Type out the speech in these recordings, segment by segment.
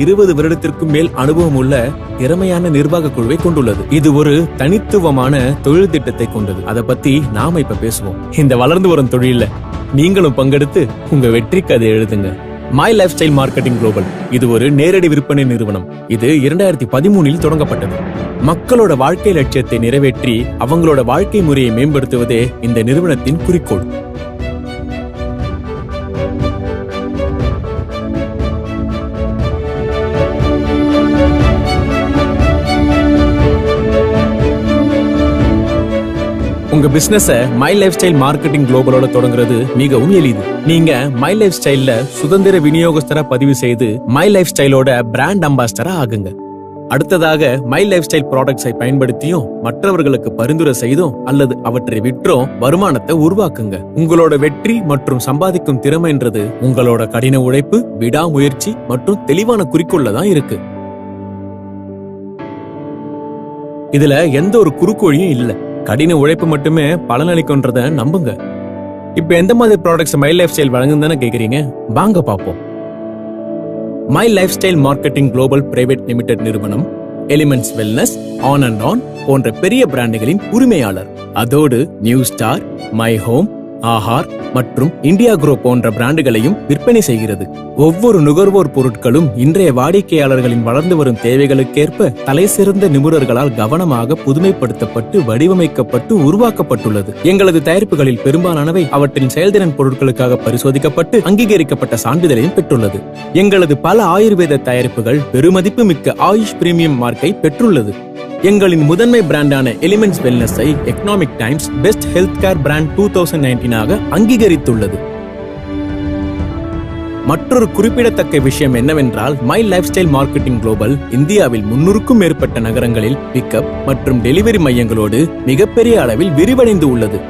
20 வருடத்திற்கும் மேல் அனுபவம் உள்ள திறமையான நிர்வாக குழுவை கொண்டுள்ளது. இது ஒரு தனித்துவமான தொழில் திட்டத்தை கொண்டது. அதை பத்தி நாம இப்ப பேசுவோம். இந்த வளர்ந்து வரும் தொழில நீங்களும் பங்கெடுத்து உங்க வெற்றி கதை எழுதுங்க. My Life Style marketing global இது ஒரு நேரடி விற்பனை நிறுவனம். இது 2013 தொடங்கப்பட்டது. மக்களோட வாழ்க்கை லட்சியத்தை நிறைவேற்றி அவங்களோட வாழ்க்கை முறையை மேம்படுத்துவதே இந்த நிறுவனத்தின் குறிக்கோள். உங்க பிசினஸ மை லைஃப் ஸ்டைல் மார்க்கெட்டிங் குளோபலோட தொடங்குறது மிகவும் எளிது. நீங்க மை லைஃப் ஸ்டைல்ல சுதந்திர விநியோகஸ்தரா பதிவு செய்து மை லைஃப் ஸ்டைலோட பிராண்ட் அம்பாசிடரா ஆகுங்க. அடுத்ததாக மை லைஃப் ஸ்டைல் ப்ராடக்ட்ஸை பயன்படுத்தியும் மற்றவர்களுக்கு பரிந்துரை செய்தும் அல்லது அவற்றை விற்றும் வருமானத்தை உருவாக்குங்க. உங்களோட வெற்றி மற்றும் சம்பாதிக்கும் திறமைன்றது உங்களோட கடின உழைப்பு, விடாமுயற்சி மற்றும் தெளிவான குறிக்கோள்ல தான் இருக்கு. இதுல எந்த ஒரு குறுக்கோழியும் இல்ல. கடின உழைப்பு மட்டுமே பலனளிக்கும்ன்றத நம்புங்க. இப்ப எந்த மாதிரி ப்ராடக்ட்ஸ் மை லைஃப் ஸ்டைல் வழங்குதுன்னு கேக்குறீங்க? வாங்க பாப்போம். My Life Style marketing global private limited நிறுவனம் Elements Wellness, on and on போன்ற பெரிய பிராண்டுகளின் உரிமையாளர். அதோடு New Star, My Home, Aahaar மற்றும் இந்தியா குரோ போன்ற பிராண்டுகளையும் விற்பனை செய்கிறது. ஒவ்வொரு நுகர்வோர் பொருட்களும் இன்றைய வாடிக்கையாளர்களின் வளர்ந்து வரும் தேவைகளுக்கேற்ப தலை சிறந்த நிபுணர்களால் கவனமாக புதுமைப்படுத்தப்பட்டு வடிவமைக்கப்பட்டு உருவாக்கப்பட்டுள்ளது. எங்களது தயாரிப்புகளில் பெரும்பாலானவை அவற்றின் செயல்திறன் பொருட்களுக்காக பரிசோதிக்கப்பட்டு அங்கீகரிக்கப்பட்ட சான்றிதழையும் பெற்றுள்ளது. எங்களது பல ஆயுர்வேத தயாரிப்புகள் பெருமதிப்பு மிக்க ஆயுஷ் பிரீமியம் மார்க்கை பெற்றுள்ளது. எங்களின் முதன்மை பிராண்டான எலிமெண்ட்ஸ் வெல்னஸை Economic Times best health care brand 2019 அங்கீகரித்துள்ளது. மற்றொரு குறிப்பிடத்தக்க விஷயம் என்னவென்றால் My Life Style marketing global இந்தியாவில் 300க்கும் மேற்பட்ட நகரங்களில் பிக்கப் மற்றும் டெலிவரி மையங்களோடு மிகப்பெரிய அளவில் விரிவடைந்து உள்ளது.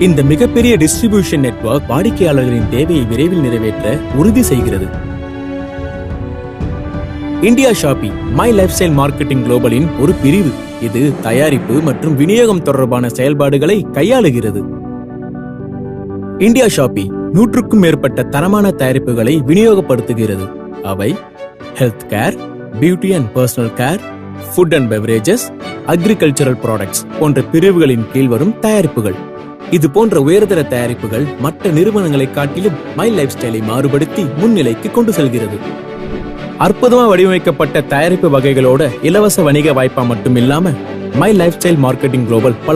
இந்த மிகப்பெரிய டிஸ்ட்ரிபியூஷன் நெட்வொர்க் வாடிக்கையாளர்களின் தேவையை விரைவில் நிறைவேற்ற உறுதி செய்கிறது. India Shoppy My Life Style marketing குளோபலின் ஒரு பிரிவு. இது தயாரிப்பு மற்றும் விநியோகம் தொடர்பான செயல்பாடுகளை கையாளுகிறது. இந்தியா ஷாப்பி 100க்கும் மேற்பட்ட தரமான தயாரிப்புகளை விநியோகப்படுத்துகிறது. அவை health care, beauty and personal care, food and beverages, agricultural products போன்ற பிரிவுகளின் கீழ் வரும் தயாரிப்புகள். இது போன்ற உயர்தர தயாரிப்புகள் மற்ற நிறுவனங்களை காட்டிலும் மை லைஃப் ஸ்டைலை மாறுபடுத்தி முன்னிலைக்கு கொண்டு செல்கிறது. அற்புதமா வடிவமைக்கப்பட்ட தயாரிப்பு வகைகளோட இலவச வணிக வாய்ப்பா மட்டும் இல்லாம my Life Style marketing global பல